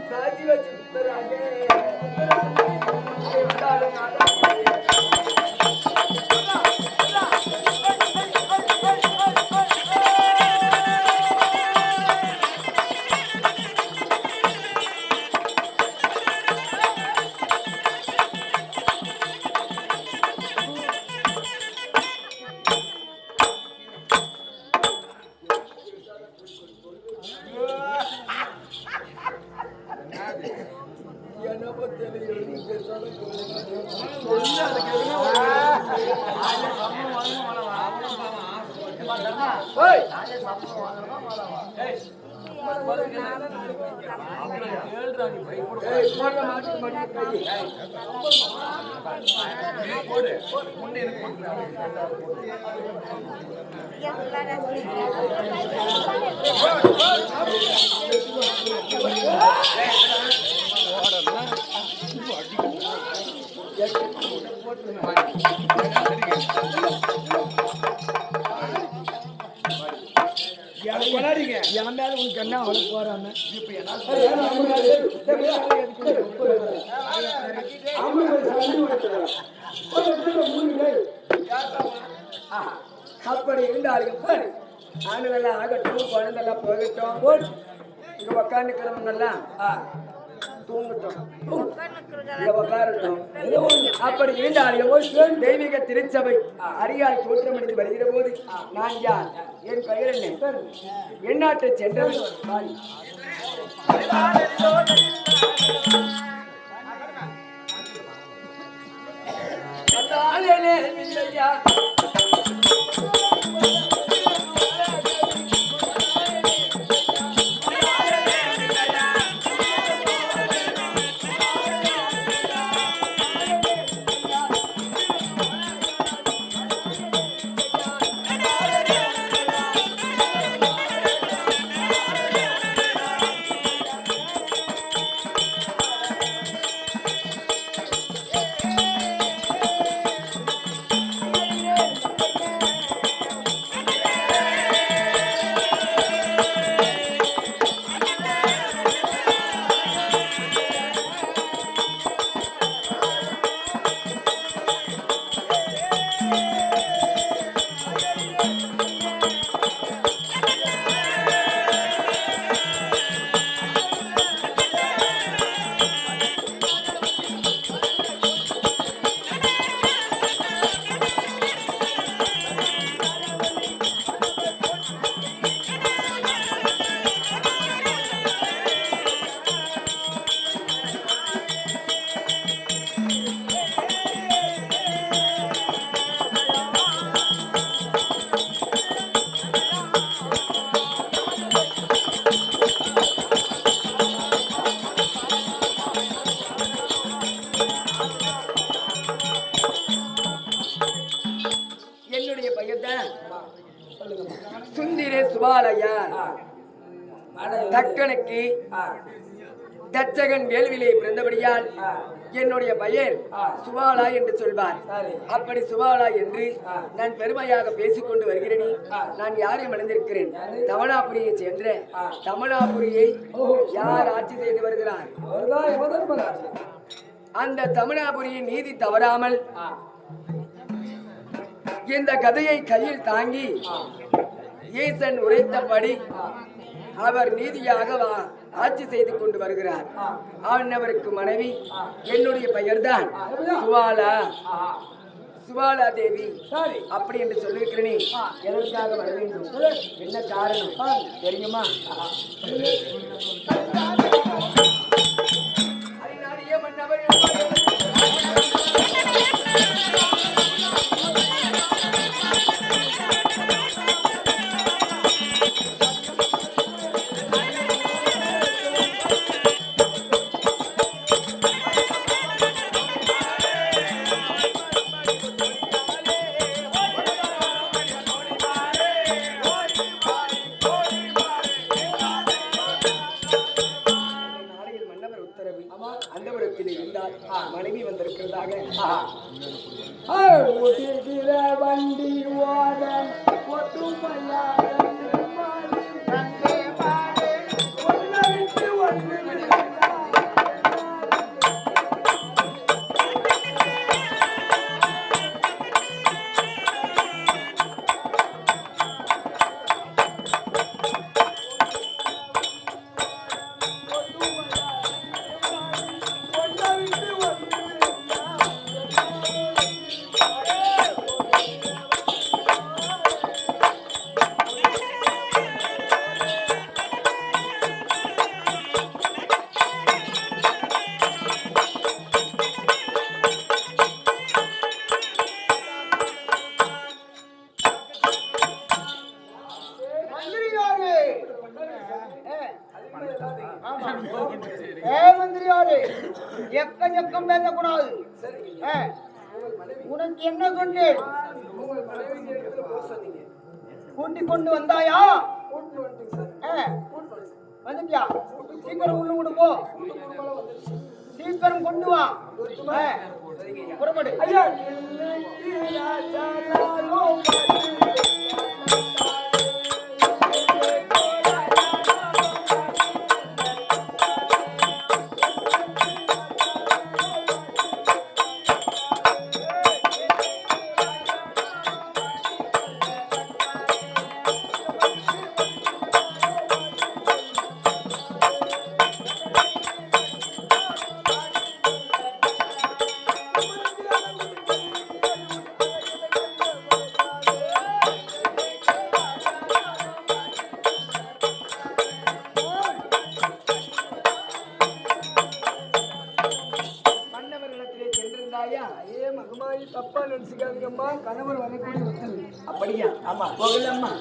சாட்சி வச்சு என் மேல உனக்கு என்ன அவ்வளவு போறாம அப்படி இருந்தாலும் ஆணுகள்லாம் ஆகட்டும் குழந்தைலாம் போகட்டும் இங்க உக்காந்துக்கிறவங்கெல்லாம் தூங்கட்டும் உட்காரட்டும் அப்படி இருந்தாலும் தெய்வீக திருச்சபை அரியால் தோற்றமடைந்து வருகிற போது நான் யார் என் பெயர் என்ன எந்நாட்டை சென்றவன் இல்லையா சுந்திரே சுபாலயார் தக்கனுக்கு தச்சகன் வேள்வியிலே பிறந்தபடியால் என்னுடைய பெயர் சுபாலா என்று சொல்வார். அப்படி சுபாலா என்று நான் பெருமையாக பேசிக்கொண்டு வருகிறேன். நான் யாரையும் அடைந்திருக்கிறேன். தமனாபுரியை சென்ற தமனாபுரியை யார் ஆட்சி செய்து வருகிறார்? அந்த தமனாபுரியின் நீதி தவறாமல் இந்த கதையை கையில் தாங்கி ஈசன் உரைத்தபடி அவர் நீதியாக ஆட்சி செய்து கொண்டு வருகிறார். அவருக்கு மனைவி என்னுடைய பெயர்தான் சுபாலா தேவி. அப்படி என்று சொல்லிருக்கிறேனே, எதற்காக வர வேண்டும், என்ன காரணம் தெரியுமா? மனைவி வந்திருக்கிறதாக வண்டி ஓட மந்திரியாரே, எக்கச்சக்கம் பேசக்கூடாது. உனக்கு என்ன சொன்னேன்? கூட்டிக் கொண்டு வந்தாயா? வந்துட்டியா? சீக்கிரம் உள்ள விடு போ. சீக்கிரம் கொண்டு வா. புறப்படு. தப்பா நினைச்சுக்காதீங்கம்மா, கணவர் வரக்கூடிய ஒருத்தர். அப்படியா? ஆமா, போகலம்மா.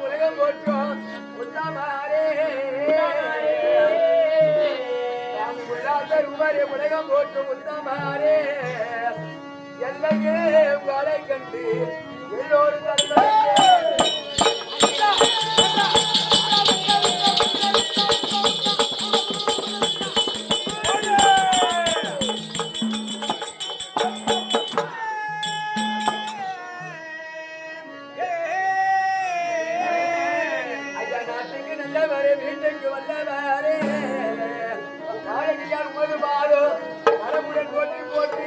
உலகம் போற்றோம் உலகம் போட்டு உத்தமாரே எல்லையே வரை கண்டு எல்லோரும் வீட்டுக்கு வந்தவாரே நாயகியார் ஒரு மாதம் மரபுடன் போற்றி போற்றி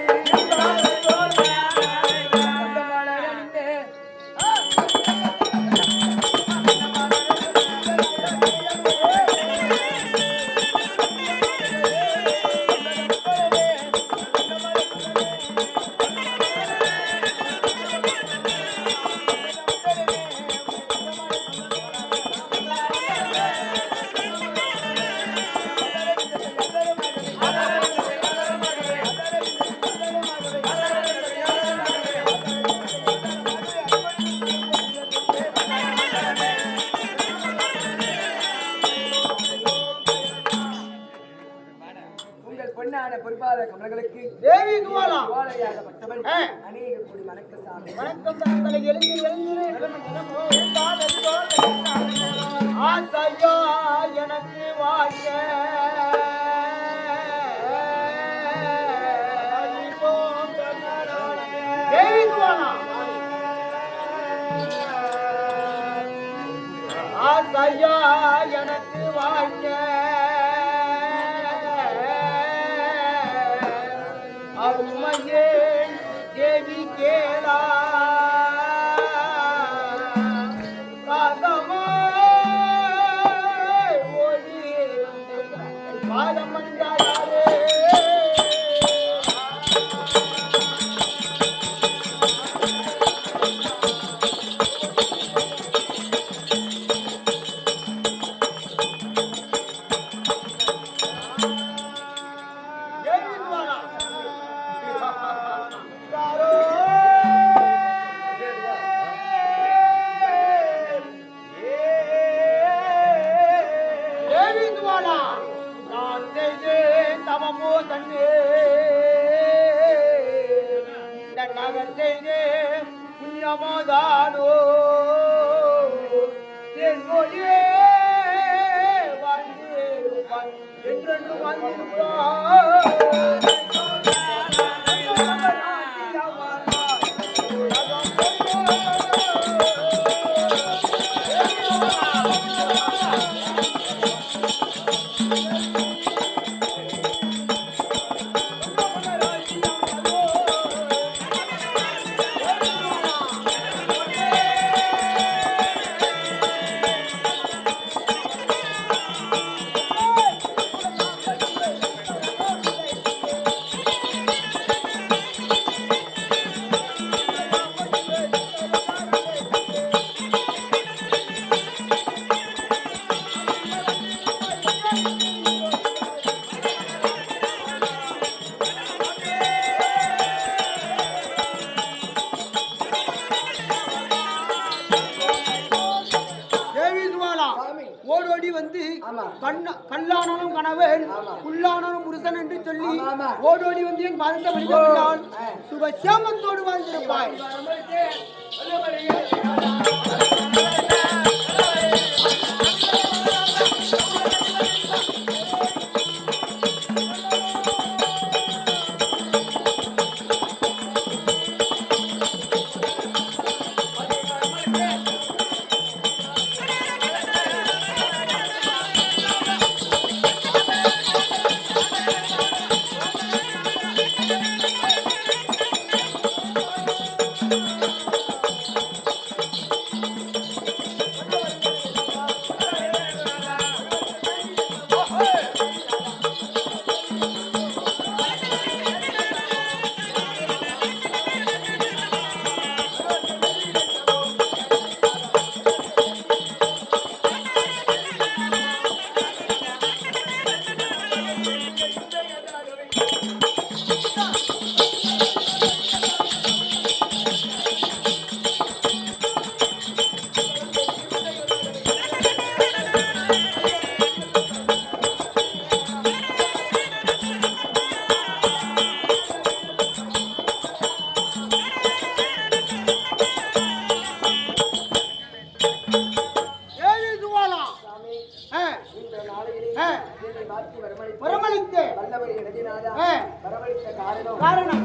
அவர்களுக்கு தேவி துவாலா ஓலையாகப்பட்டவன் ஆ. அநேக கோடி வணக்கம் சாமி. வணக்கம் தங்களை எழுந்து ஆசையா எனக்கு வாய்க்க தேவி துவாலா ஆசையா எனக்கு வாய்க்க அருமையே தேவி கேளா காதமா ஓடி பாதம் வந்தாரே நான் செய்தேன் தவமோ தன்னே நகர் செய்தேன் புண்ணியமோதானோ தென்மொழியே வாழ்ந்திருப்பான் என்றென்று வாழ்ந்திருப்பான் ஓடோடி வந்து கல்லானாலும் கணவன் புல்லானாலும் புருஷன் என்று சொல்லி ஓடோடி வந்து என் பாதத்தை வழிபட்டால் சுபசியாமத்தோடு வாழ்ந்திருப்பாய். வரமளித்து காரணம்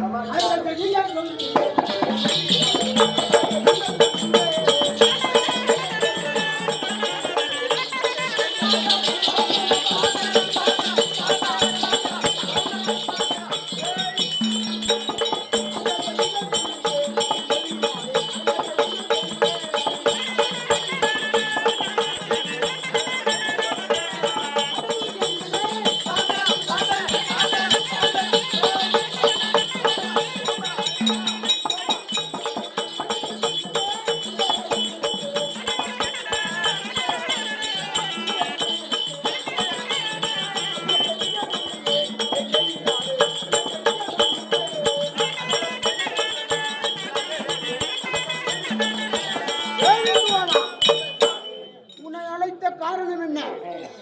காரணம் என்ன?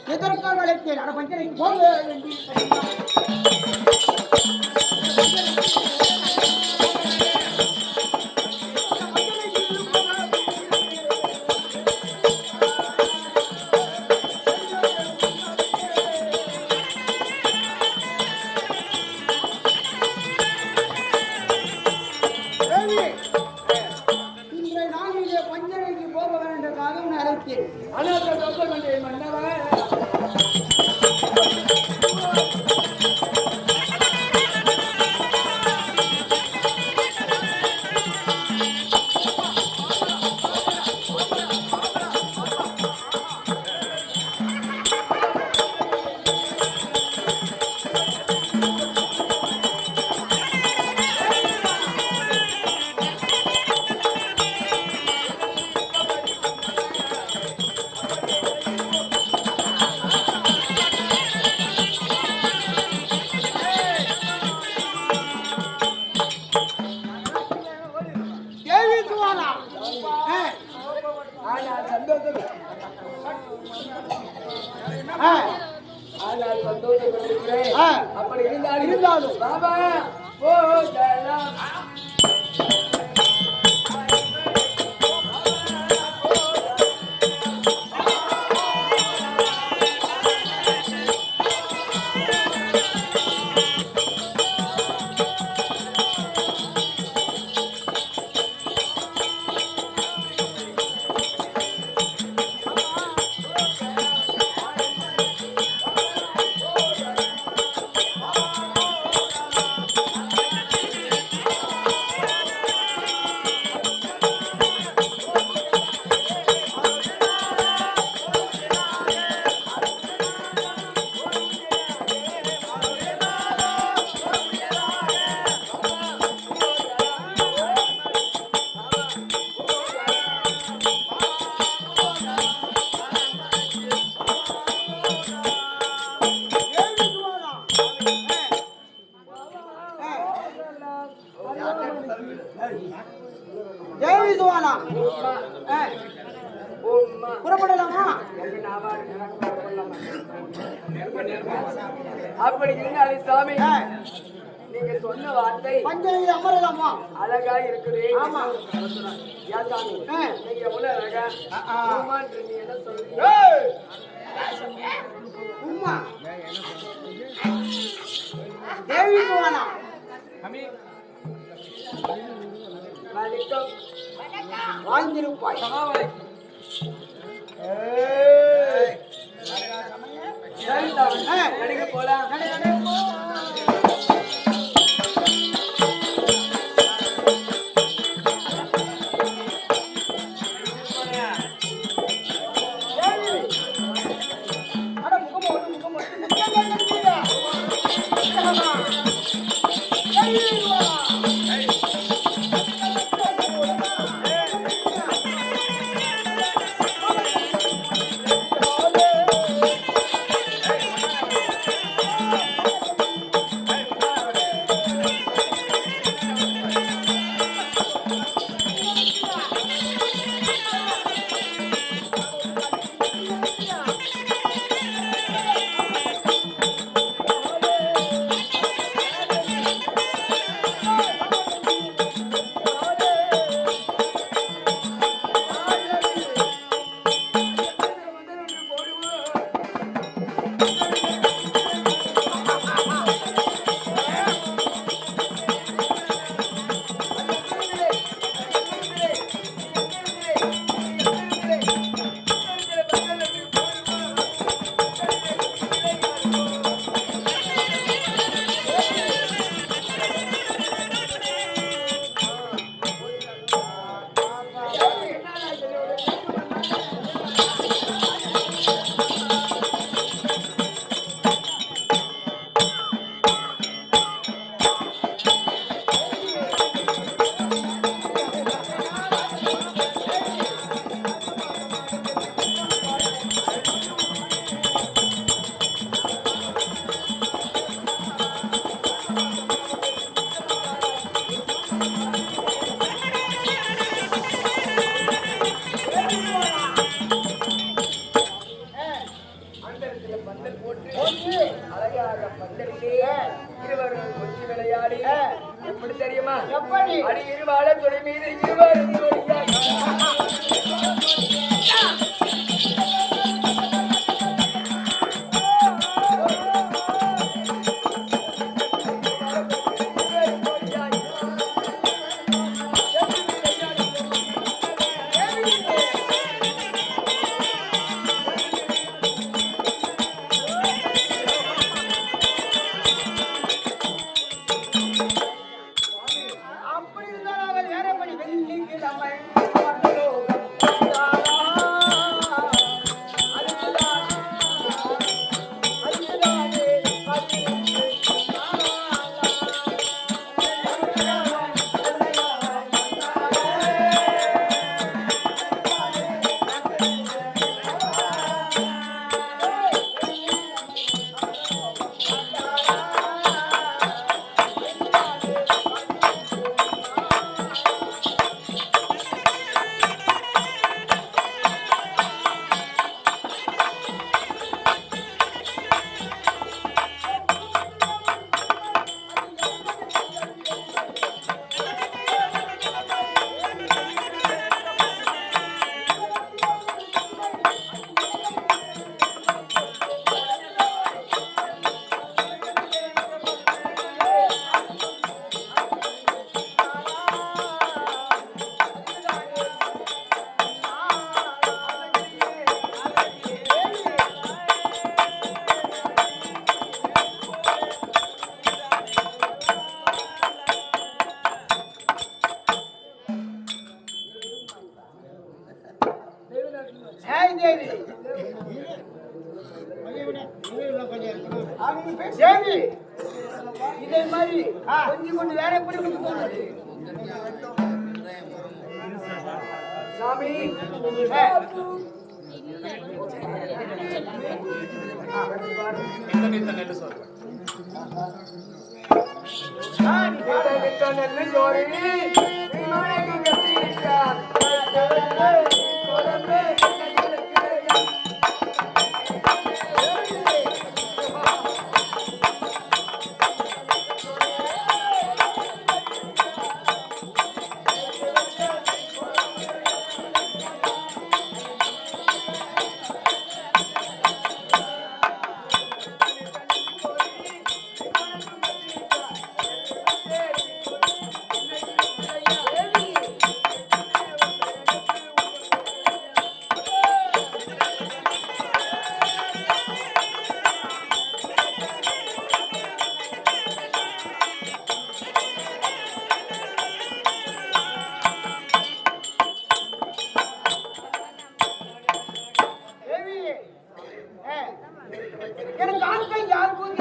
எதற்காக அழைத்தேன்? பஞ்சனைக்கு போக வேண்டிய ஆ, ஆனால் சந்தோஷப்பட்டிருக்கிறேன். ஆ. அப்படி இருந்தாலும் இருந்தாலும். பாபா ஓ ஜெயலாம். தேவி சுவானா ஆ, ஓம்மா புறப்படலாமா? அப்படி இருந்தாலும் சாமி ஆ, நீங்க சொன்ன வார்த்தை பஞ்சனையில் அமரலாமா? அழகா இருக்குது. ஆமா. ஏன் சாமி ஆ. நீங்க எவ்வளவு அழகா ஆ. ஓம்மான்னு நீ என்ன சொல்றீங்க? உம்மா தேவி சுவானா வணக்கம். வாழ்ந்திருப்பாய். சரி சாமி நடிக்க போலாம். அட முகமோ முகமோ அழகாக பந்தலிலே இருவரும் கொஞ்சி விளையாடி எப்படி தெரியுமா? எப்படி? அடி இருவாழ துணை மீது இருவரும் அப்படி இருந்தால் அவள் வேறபடி வெள்ளிக்கிழமை வந்தலோகம் வந்தாளா? தேவி தேவி இதே மாதிரி கொஞ்சம் கொண்டு வேற எப்படி போனது சாமி நெல்லு சோறு எனக்கு ஆட்கள் யாருக்கும்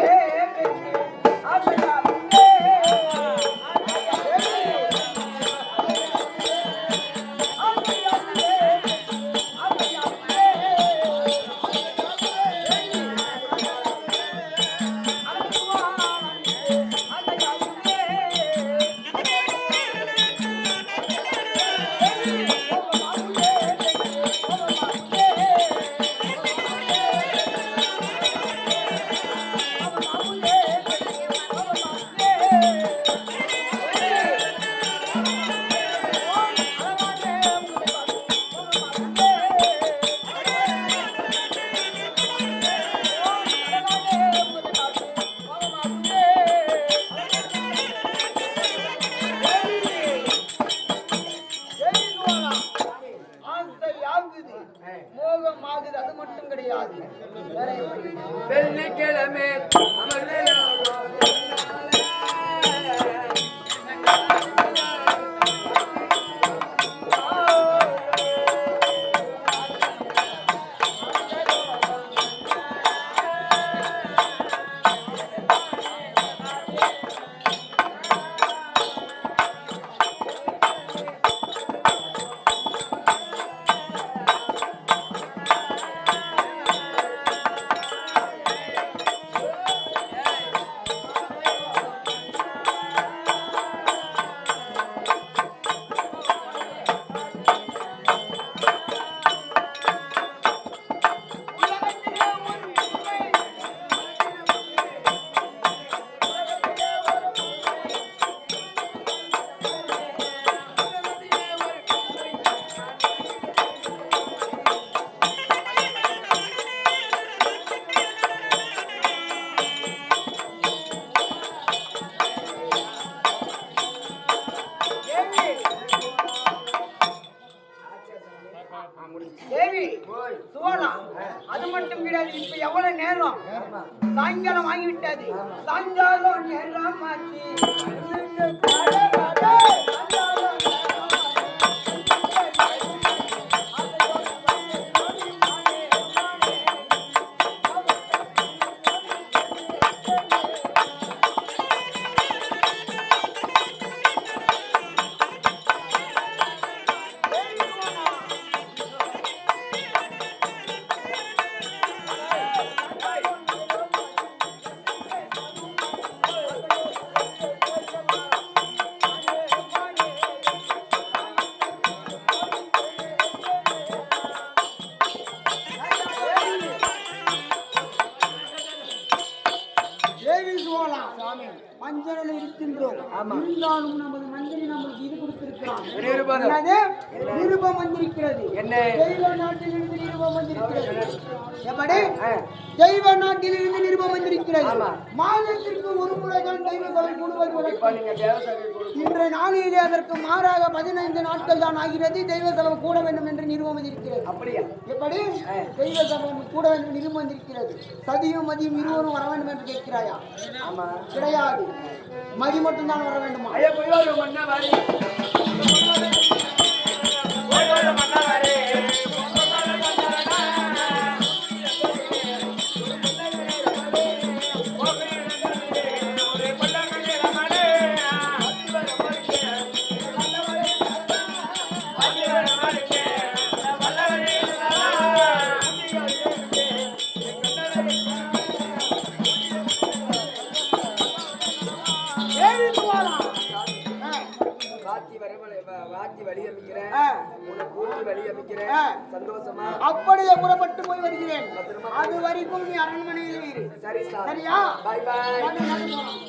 மோகம் ஆகுது அது மட்டும் கிடையாது வெள்ளிக்கிழமை தேவி சுவனா அது மட்டும் கிடையாது. இப்ப எவ்வளவு நேரம் சாயங்காலம் ஆகிவிட்டது. சாயங்காலம் நேரம் ஆச்சு. மஞ்சளில் இருக்கின்றோம். இருந்தாலும் நமது மஞ்சளை நமக்கு இது கொடுத்திருக்கிறான். நிருபம் வந்திருக்கிறது. தெய்வ நாட்டிலிருந்து நிருபம் வந்திருக்கிறது. எப்படி? தெய்வ நாட்டிலிருந்து நிருபம் வந்திருக்கிறது. மாதத்திற்கு ஒரு முறைதான் தெய்வ சபை கூடுவது. இன்றைய நாளிலே அதற்கு மாறாக 15 நாட்கள் தான் ஆகிறது. தெய்வ சபை கூட வேண்டும் என்று நிருபம் வந்திருக்கிறது. அப்படியா? எப்படி? தெய்வ சபை கூட வேண்டும் நிருபம் வந்திருக்கிறது. சதியும் மதியும் இருவரும் வர வேண்டும் என்று கேட்கிறாயா? கிடையாது. மதி மட்டும் தான் வர வேண்டுமா? மன்னா வாத்தி வழி அமைக்கிறேன் ஆ. உன்னை கூட்டி வழி அமைக்கிறேன் ஆ. சந்தோஷமா அப்படியே புறப்பட்டு போய் வருகிறேன் அது வரைக்கும் நீ அரண்மனையிலே இரு சரி சார் சரியா பாய் பாய் நடு, நடு போலாம்.